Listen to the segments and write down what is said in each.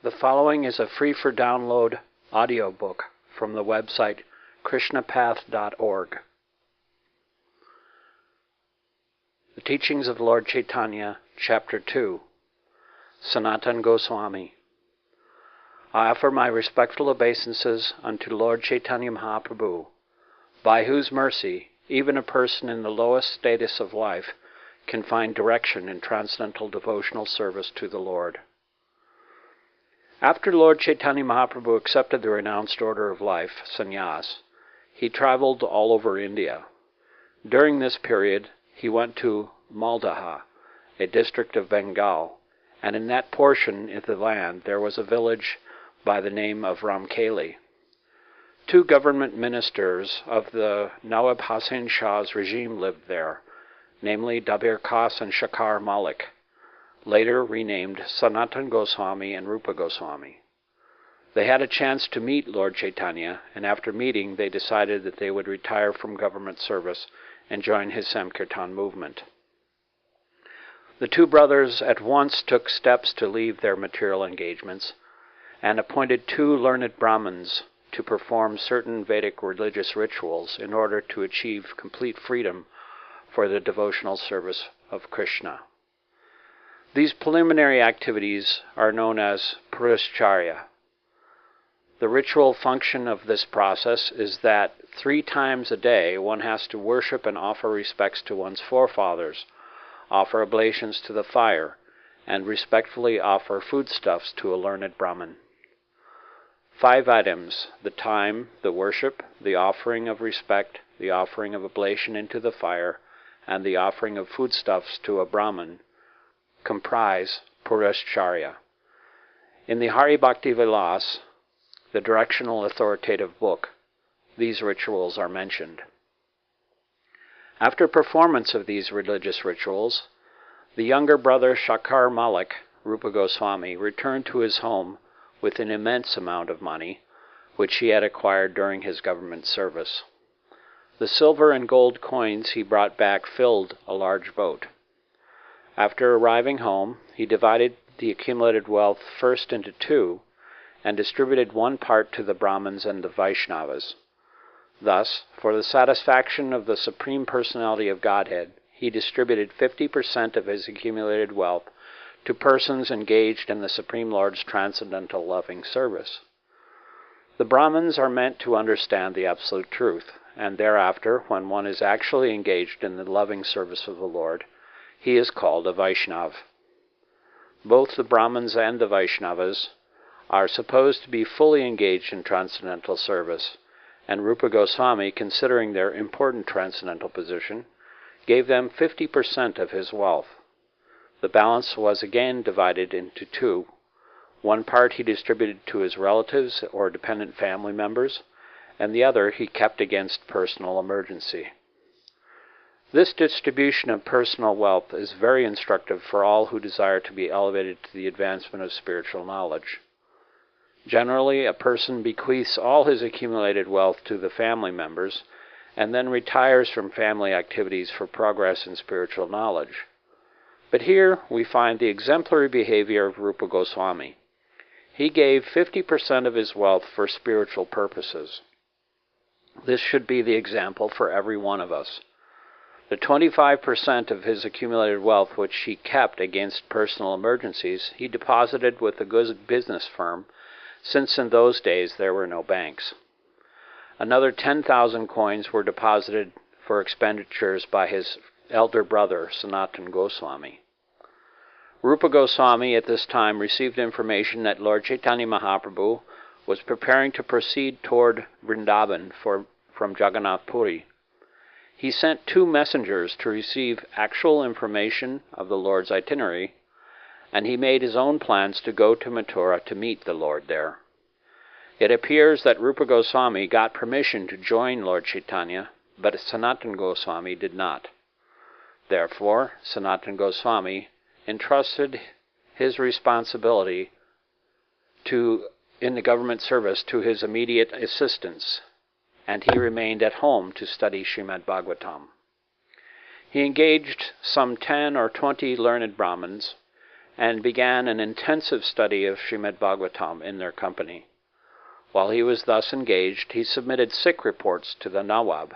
The following is a free-for-download audiobook from the website krishnapath.org. The Teachings of Lord Chaitanya, Chapter 2, Sanatana Goswami. I offer my respectful obeisances unto Lord Chaitanya Mahaprabhu, by whose mercy even a person in the lowest status of life can find direction in transcendental devotional service to the Lord. After Lord Chaitanya Mahaprabhu accepted the renounced order of life, sannyas, he traveled all over India. During this period, he went to Maldaha, a district of Bengal, and in that portion of the land there was a village by the name of Ramkeli. Two government ministers of the Nawab Hussain Shah's regime lived there, namely Dabir Khas and Shakar Malik, later renamed Sanatana Goswami and Rupa Goswami. They had a chance to meet Lord Chaitanya, and after meeting they decided that they would retire from government service and join his Sankirtan movement. The two brothers at once took steps to leave their material engagements and appointed two learned Brahmins to perform certain Vedic religious rituals in order to achieve complete freedom for the devotional service of Krishna. These preliminary activities are known as Puruscharya. The ritual function of this process is that 3 times a day one has to worship and offer respects to one's forefathers, offer oblations to the fire, and respectfully offer foodstuffs to a learned Brahmin. 5 items: the time, the worship, the offering of respect, the offering of oblation into the fire, and the offering of foodstuffs to a Brahmin, comprise Puruscharya. In the Hari Bhakti Vilas, the directional authoritative book, these rituals are mentioned. After performance of these religious rituals, the younger brother Shakar Malik, Rupa Goswami, returned to his home with an immense amount of money, which he had acquired during his government service. The silver and gold coins he brought back filled a large boat. After arriving home, he divided the accumulated wealth first into 2, and distributed 1 part to the Brahmins and the Vaishnavas. Thus, for the satisfaction of the Supreme Personality of Godhead, he distributed 50% of his accumulated wealth to persons engaged in the Supreme Lord's transcendental loving service. The Brahmins are meant to understand the absolute truth, and thereafter, when one is actually engaged in the loving service of the Lord, he is called a Vaishnav. Both the Brahmins and the Vaishnavas are supposed to be fully engaged in transcendental service, and Rupa Goswami, considering their important transcendental position, gave them 50% of his wealth. The balance was again divided into 2. 1 part he distributed to his relatives or dependent family members, and the other he kept against personal emergency. This distribution of personal wealth is very instructive for all who desire to be elevated to the advancement of spiritual knowledge. Generally, a person bequeaths all his accumulated wealth to the family members and then retires from family activities for progress in spiritual knowledge. But here we find the exemplary behavior of Rupa Goswami. He gave 50% of his wealth for spiritual purposes. This should be the example for every one of us. The 25% of his accumulated wealth which he kept against personal emergencies, he deposited with a good business firm, since in those days there were no banks. Another 10,000 coins were deposited for expenditures by his elder brother, Sanatana Goswami. Rupa Goswami at this time received information that Lord Chaitanya Mahaprabhu was preparing to proceed toward Vrindavan from Jagannath Puri. He sent 2 messengers to receive actual information of the Lord's itinerary, and he made his own plans to go to Mathura to meet the Lord there. It appears that Rupa Goswami got permission to join Lord Chaitanya, but Sanatana Goswami did not. Therefore, Sanatana Goswami entrusted his responsibility in the government service to his immediate assistants, and he remained at home to study Srimad Bhagavatam. He engaged some 10 or 20 learned Brahmins and began an intensive study of Srimad Bhagavatam in their company. While he was thus engaged, he submitted sick reports to the Nawab,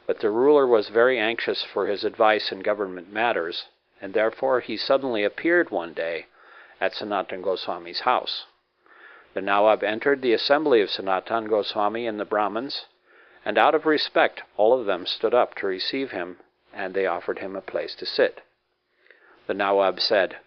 but the ruler was very anxious for his advice in government matters, and therefore he suddenly appeared one day at Sanatana Goswami's house. The Nawab entered the assembly of Sanatana Goswami and the Brahmins, and out of respect all of them stood up to receive him, and they offered him a place to sit. The Nawab said,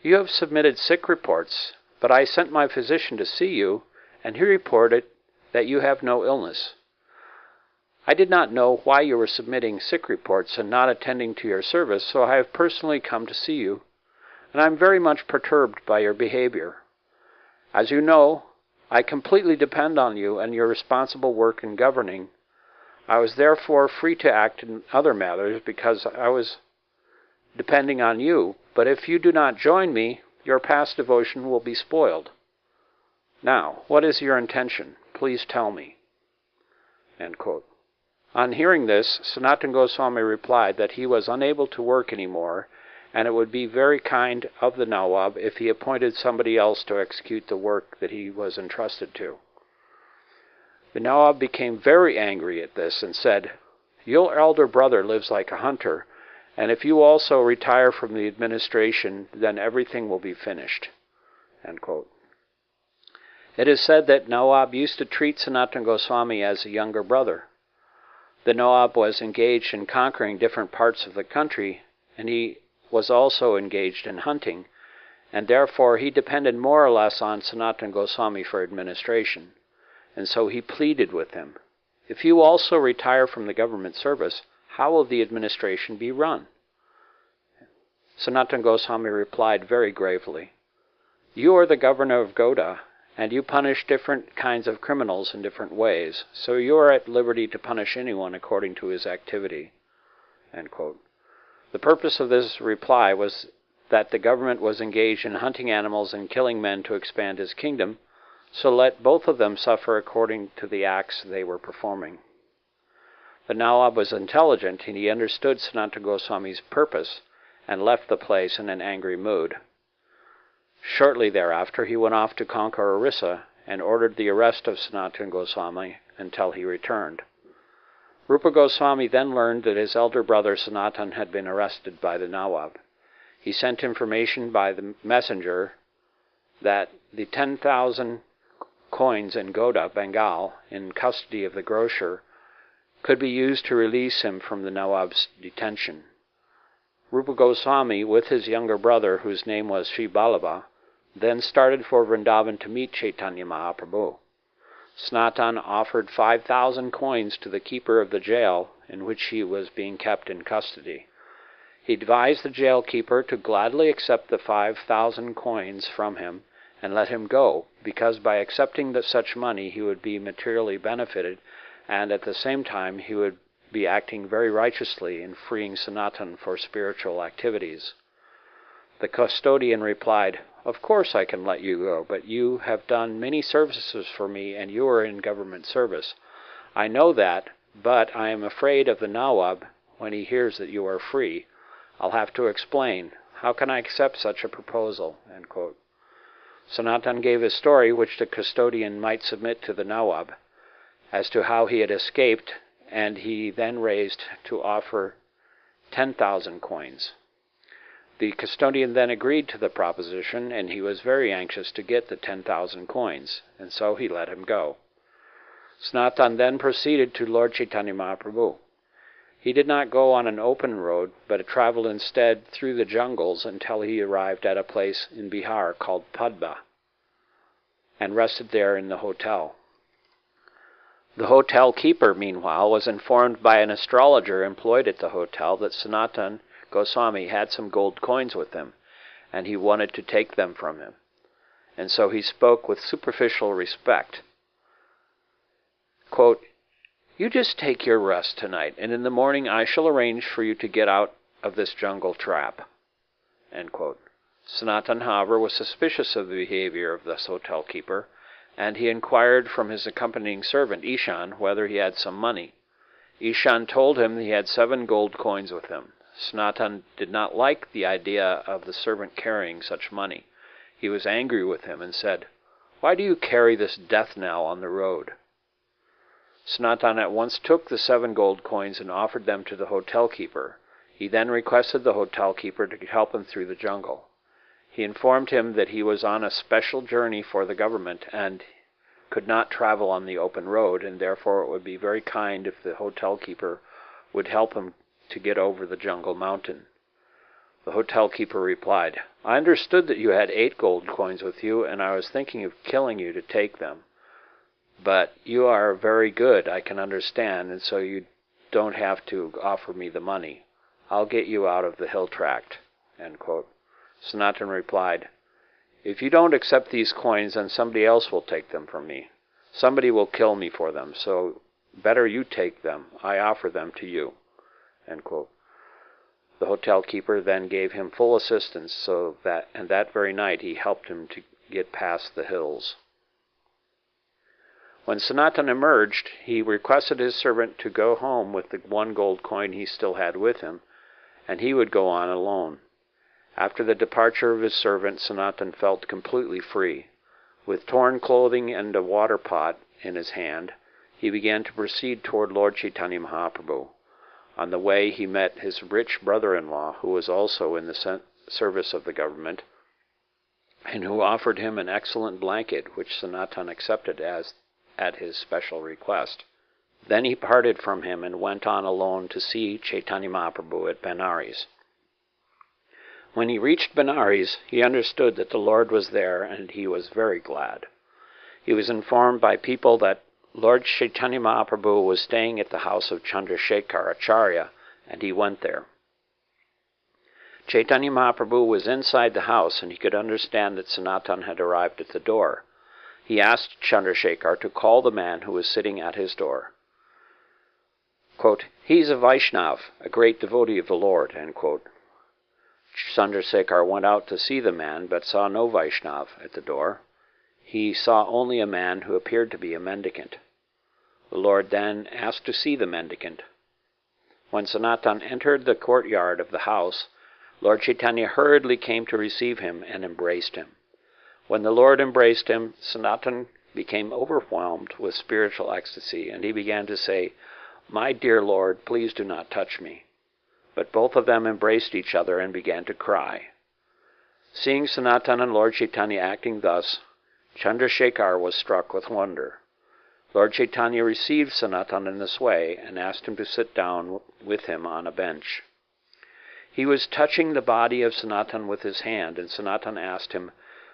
"You have submitted sick reports, but I sent my physician to see you, and he reported that you have no illness. I did not know why you were submitting sick reports and not attending to your service, so I have personally come to see you, and I am very much perturbed by your behavior. As you know, I completely depend on you and your responsible work in governing. I was therefore free to act in other matters because I was depending on you, but if you do not join me, your past devotion will be spoiled. Now, what is your intention? Please tell me." End quote. On hearing this, Sanatana Goswami replied that he was unable to work any more, and it would be very kind of the Nawab if he appointed somebody else to execute the work that he was entrusted to. The Nawab became very angry at this and said, "Your elder brother lives like a hunter, and if you also retire from the administration, then everything will be finished." End quote. It is said that Nawab used to treat Sanatana Goswami as a younger brother. The Nawab was engaged in conquering different parts of the country, and he was also engaged in hunting, and therefore he depended more or less on Sanatana Goswami for administration, and so he pleaded with him, "If you also retire from the government service, how will the administration be run?" Sanatana Goswami replied very gravely, "You are the governor of Goda, and you punish different kinds of criminals in different ways, so you are at liberty to punish anyone according to his activity." End quote. The purpose of this reply was that the government was engaged in hunting animals and killing men to expand his kingdom, so let both of them suffer according to the acts they were performing. The Nawab was intelligent, and he understood Sanatana Goswami's purpose, and left the place in an angry mood. Shortly thereafter, he went off to conquer Orissa, and ordered the arrest of Sanatana Goswami until he returned. Rupa Goswami then learned that his elder brother Sanatan had been arrested by the Nawab. He sent information by the messenger that the 10,000 coins in Goda, Bengal, in custody of the grocer, could be used to release him from the Nawab's detention. Rupa Goswami, with his younger brother, whose name was Sri Ballabha, then started for Vrindavan to meet Chaitanya Mahaprabhu. Sanatan offered 5,000 coins to the keeper of the jail in which he was being kept in custody. He advised the jail keeper to gladly accept the 5,000 coins from him and let him go, because by accepting such money he would be materially benefited, and at the same time he would be acting very righteously in freeing Sanatan for spiritual activities. The custodian replied, "Of course I can let you go, but you have done many services for me and you are in government service. I know that, but I am afraid of the Nawab when he hears that you are free. I'll have to explain. How can I accept such a proposal?" End quote. Sanatan gave a story which the custodian might submit to the Nawab as to how he had escaped, and he then raised to offer 10,000 coins. The custodian then agreed to the proposition, and he was very anxious to get the 10,000 coins, and so he let him go. Sanatan then proceeded to Lord Chaitanya Mahaprabhu. He did not go on an open road, but traveled instead through the jungles until he arrived at a place in Bihar called Padba, and rested there in the hotel. The hotel keeper, meanwhile, was informed by an astrologer employed at the hotel that Sanatana Goswami had some gold coins with him, and he wanted to take them from him. And so he spoke with superficial respect. Quote, "You just take your rest tonight, and in the morning I shall arrange for you to get out of this jungle trap." End quote. Sanatan, however, was suspicious of the behavior of this hotel keeper, and he inquired from his accompanying servant, Ishan, whether he had some money. Ishan told him he had 7 gold coins with him. Sanatan did not like the idea of the servant carrying such money. He was angry with him and said, "Why do you carry this death knell on the road?" Sanatan at once took the 7 gold coins and offered them to the hotel keeper. He then requested the hotel keeper to help him through the jungle. He informed him that he was on a special journey for the government and could not travel on the open road, and therefore it would be very kind if the hotel keeper would help him to get over the jungle mountain. The hotel keeper replied, "I understood that you had 8 gold coins with you, and I was thinking of killing you to take them. But you are very good, I can understand, and so you don't have to offer me the money. I'll get you out of the hill tract." End quote. Sanatan replied, "If you don't accept these coins, then somebody else will take them from me. Somebody will kill me for them, so better you take them. I offer them to you." End quote. The hotel keeper then gave him full assistance, and that very night he helped him to get past the hills. When Sanatan emerged, he requested his servant to go home with the 1 gold coin he still had with him, and he would go on alone. After the departure of his servant, Sanatan felt completely free. With torn clothing and a water pot in his hand, he began to proceed toward Lord Chaitanya Mahaprabhu. On the way, he met his rich brother-in-law, who was also in the service of the government, and who offered him an excellent blanket, which Sanatan accepted at his special request. Then he parted from him and went on alone to see Chaitanya Mahaprabhu at Benares. When he reached Benares, he understood that the Lord was there, and he was very glad. He was informed by people that Lord Chaitanya Mahaprabhu was staying at the house of Chandrasekhar-acharya, and he went there. Chaitanya Mahaprabhu was inside the house, and he could understand that Sanatan had arrived at the door. He asked Chandrasekhar to call the man who was sitting at his door. Quote, "He's a Vaishnav, a great devotee of the Lord." End quote. Chandrasekhar went out to see the man, but saw no Vaishnav at the door. He saw only a man who appeared to be a mendicant. The Lord then asked to see the mendicant. When Sanatan entered the courtyard of the house, Lord Chaitanya hurriedly came to receive him and embraced him. When the Lord embraced him, Sanatan became overwhelmed with spiritual ecstasy, and he began to say, "My dear Lord, please do not touch me." But both of them embraced each other and began to cry. Seeing Sanatan and Lord Chaitanya acting thus, Chandrasekhar was struck with wonder. Lord Chaitanya received Sanatan in this way and asked him to sit down with him on a bench. He was touching the body of Sanatan with his hand, and Sanatan asked him,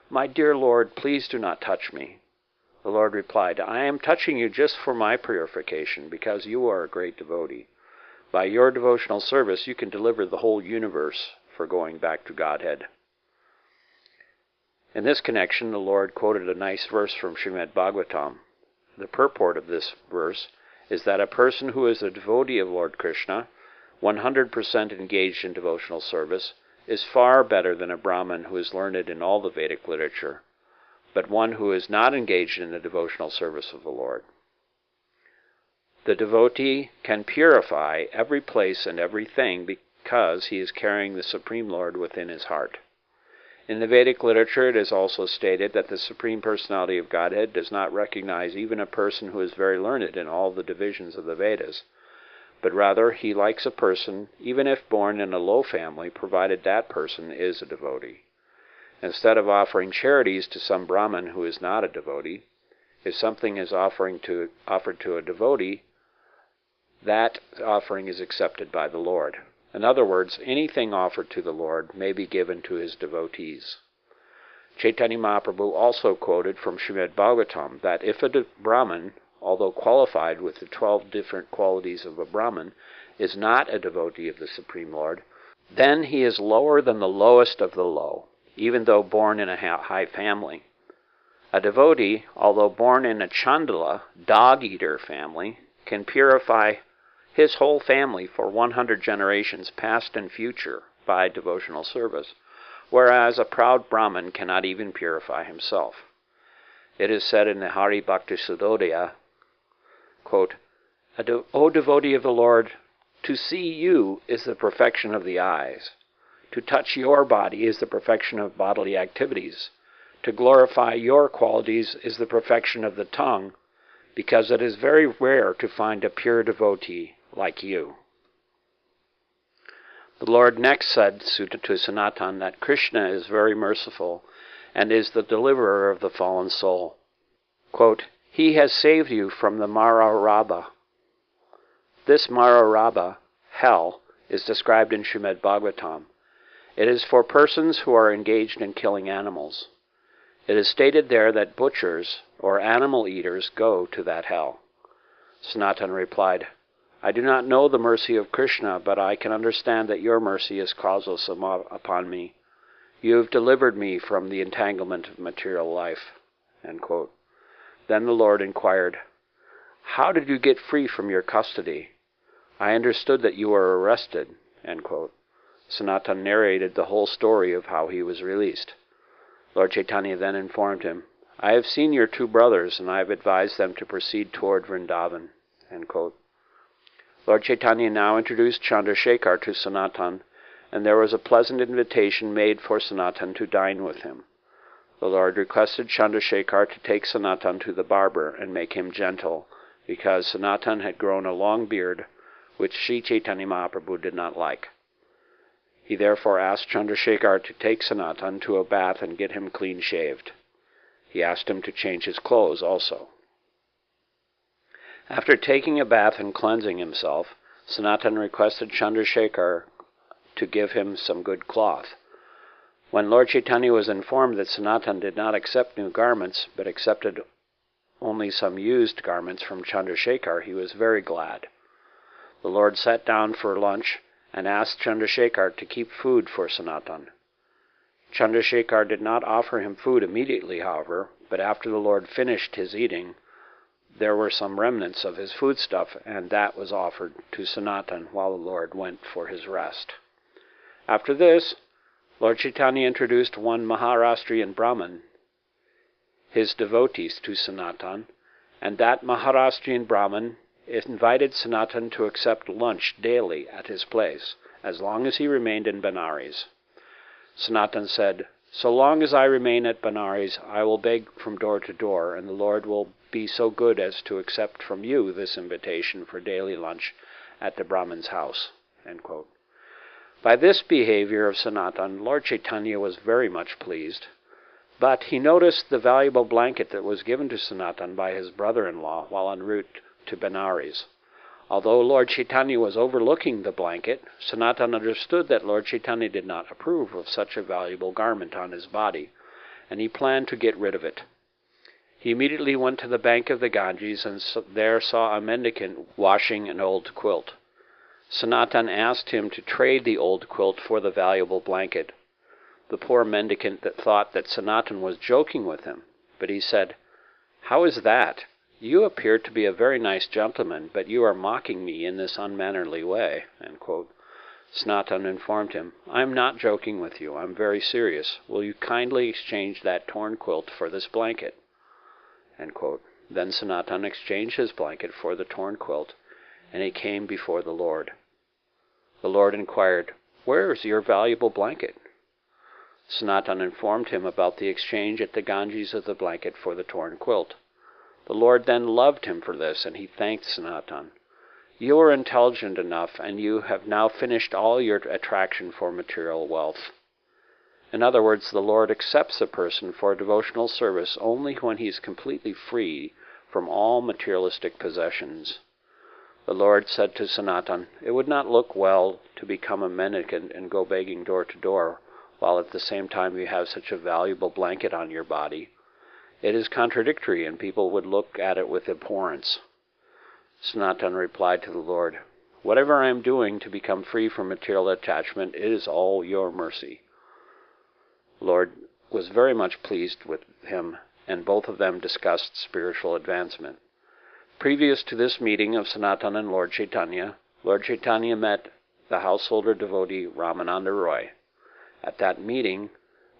"My dear Lord, please do not touch me." The Lord replied, "I am touching you just for my purification, because you are a great devotee. By your devotional service, you can deliver the whole universe for going back to Godhead." In this connection, the Lord quoted a nice verse from Srimad Bhagavatam. The purport of this verse is that a person who is a devotee of Lord Krishna, 100% engaged in devotional service, is far better than a Brahmin who is learned in all the Vedic literature, but one who is not engaged in the devotional service of the Lord. The devotee can purify every place and everything because he is carrying the Supreme Lord within his heart. In the Vedic literature, it is also stated that the Supreme Personality of Godhead does not recognize even a person who is very learned in all the divisions of the Vedas, but rather he likes a person, even if born in a low family, provided that person is a devotee. Instead of offering charities to some Brahmin who is not a devotee, if something is offered to a devotee, that offering is accepted by the Lord. In other words, anything offered to the Lord may be given to his devotees. Chaitanya Mahaprabhu also quoted from Srimad Bhagavatam that if a Brahmin, although qualified with the 12 different qualities of a Brahmin, is not a devotee of the Supreme Lord, then he is lower than the lowest of the low, even though born in a high family. A devotee, although born in a Chandala, dog-eater family, can purify his whole family for 100 generations past and future by devotional service, whereas a proud Brahmin cannot even purify himself. It is said in the Hari Bhakti Sudodaya, quote, O devotee of the Lord, To see you is the perfection of the eyes. To touch your body is the perfection of bodily activities. To glorify your qualities is the perfection of the tongue, because it is very rare to find a pure devotee like you. The Lord next said to Sanatan that Krishna is very merciful and is the deliverer of the fallen soul. Quote, he has saved you from the Mararabha. This Mararabha, hell, is described in Srimad Bhagavatam. It is for persons who are engaged in killing animals. It is stated there that butchers or animal eaters go to that hell. Sanatan replied, I do not know the mercy of Krishna, but I can understand that your mercy is causeless upon me. You have delivered me from the entanglement of material life. End quote. Then the Lord inquired, how did you get free from your custody? I understood that you were arrested. End quote. Sanatan narrated the whole story of how he was released. Lord Chaitanya then informed him, I have seen your two brothers, and I have advised them to proceed toward Vrindavan. End quote. Lord Chaitanya now introduced Chandrasekhar to Sanatan, and there was a pleasant invitation made for Sanatan to dine with him. The Lord requested Chandrasekhar to take Sanatan to the barber and make him gentle, because Sanatan had grown a long beard, which Sri Chaitanya Mahaprabhu did not like. He therefore asked Chandrasekhar to take Sanatan to a bath and get him clean-shaved. He asked him to change his clothes also. After taking a bath and cleansing himself, Sanatan requested Chandrasekhar to give him some good cloth. When Lord Chaitanya was informed that Sanatan did not accept new garments, but accepted only some used garments from Chandrasekhar, he was very glad. The Lord sat down for lunch and asked Chandrasekhar to keep food for Sanatan. Chandrasekhar did not offer him food immediately, however, but after the Lord finished his eating, there were some remnants of his foodstuff, and that was offered to Sanatan while the Lord went for his rest. After this, Lord Chaitanya introduced one Maharashtrian Brahmin, his devotees, to Sanatan, and that Maharashtrian Brahmin invited Sanatan to accept lunch daily at his place, as long as he remained in Benares. Sanatan said, so long as I remain at Benares, I will beg from door to door, and the Lord will be so good as to accept from you this invitation for daily lunch at the Brahmin's house. End quote. By this behavior of Sanatan, Lord Chaitanya was very much pleased, but he noticed the valuable blanket that was given to Sanatan by his brother-in-law while en route to Benares. Although Lord Chaitanya was overlooking the blanket, Sanatan understood that Lord Chaitanya did not approve of such a valuable garment on his body, and he planned to get rid of it. He immediately went to the bank of the Ganges and there saw a mendicant washing an old quilt. Sanatan asked him to trade the old quilt for the valuable blanket. The poor mendicant thought that Sanatan was joking with him, but he said, how is that? You appear to be a very nice gentleman, but you are mocking me in this unmannerly way. End quote. Sanatan informed him, I am not joking with you. I am very serious. Will you kindly exchange that torn quilt for this blanket? End quote. Then Sanatan exchanged his blanket for the torn quilt, and he came before the Lord. The Lord inquired, where is your valuable blanket? Sanatan informed him about the exchange at the Ganges of the blanket for the torn quilt. The Lord then loved him for this, and he thanked Sanatan. You are intelligent enough, and you have now finished all your attraction for material wealth. In other words, the Lord accepts a person for devotional service only when he is completely free from all materialistic possessions. The Lord said to Sanatan, it would not look well to become a mendicant and go begging door to door, while at the same time you have such a valuable blanket on your body. It is contradictory, and people would look at it with abhorrence. Sanatan replied to the Lord, whatever I am doing to become free from material attachment, it is all your mercy. The Lord was very much pleased with him, and both of them discussed spiritual advancement. Previous to this meeting of Sanatan and Lord Chaitanya met the householder devotee Ramananda Roy. At that meeting,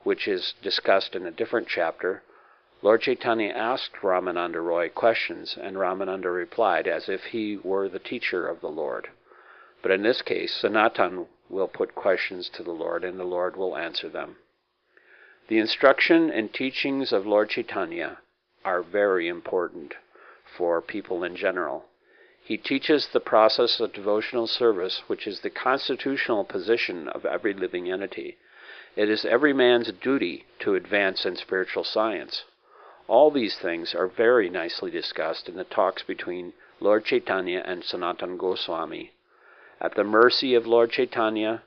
which is discussed in a different chapter, Lord Chaitanya asked Ramananda Roy questions, and Ramananda replied as if he were the teacher of the Lord. But in this case, Sanatan will put questions to the Lord, and the Lord will answer them. The instruction and teachings of Lord Chaitanya are very important for people in general. He teaches the process of devotional service, which is the constitutional position of every living entity. It is every man's duty to advance in spiritual science. All these things are very nicely discussed in the talks between Lord Chaitanya and Sanatana Goswami. At the mercy of Lord Chaitanya,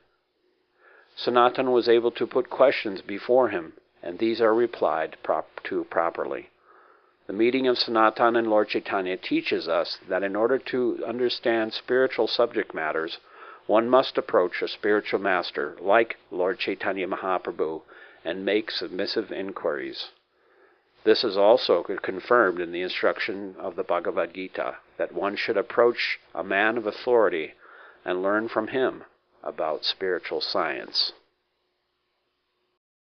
Sanatan was able to put questions before him, and these are replied to properly. The meeting of Sanatan and Lord Chaitanya teaches us that in order to understand spiritual subject matters, one must approach a spiritual master like Lord Chaitanya Mahaprabhu and make submissive inquiries. This is also confirmed in the instruction of the Bhagavad Gita, that one should approach a man of authority and learn from him about spiritual science.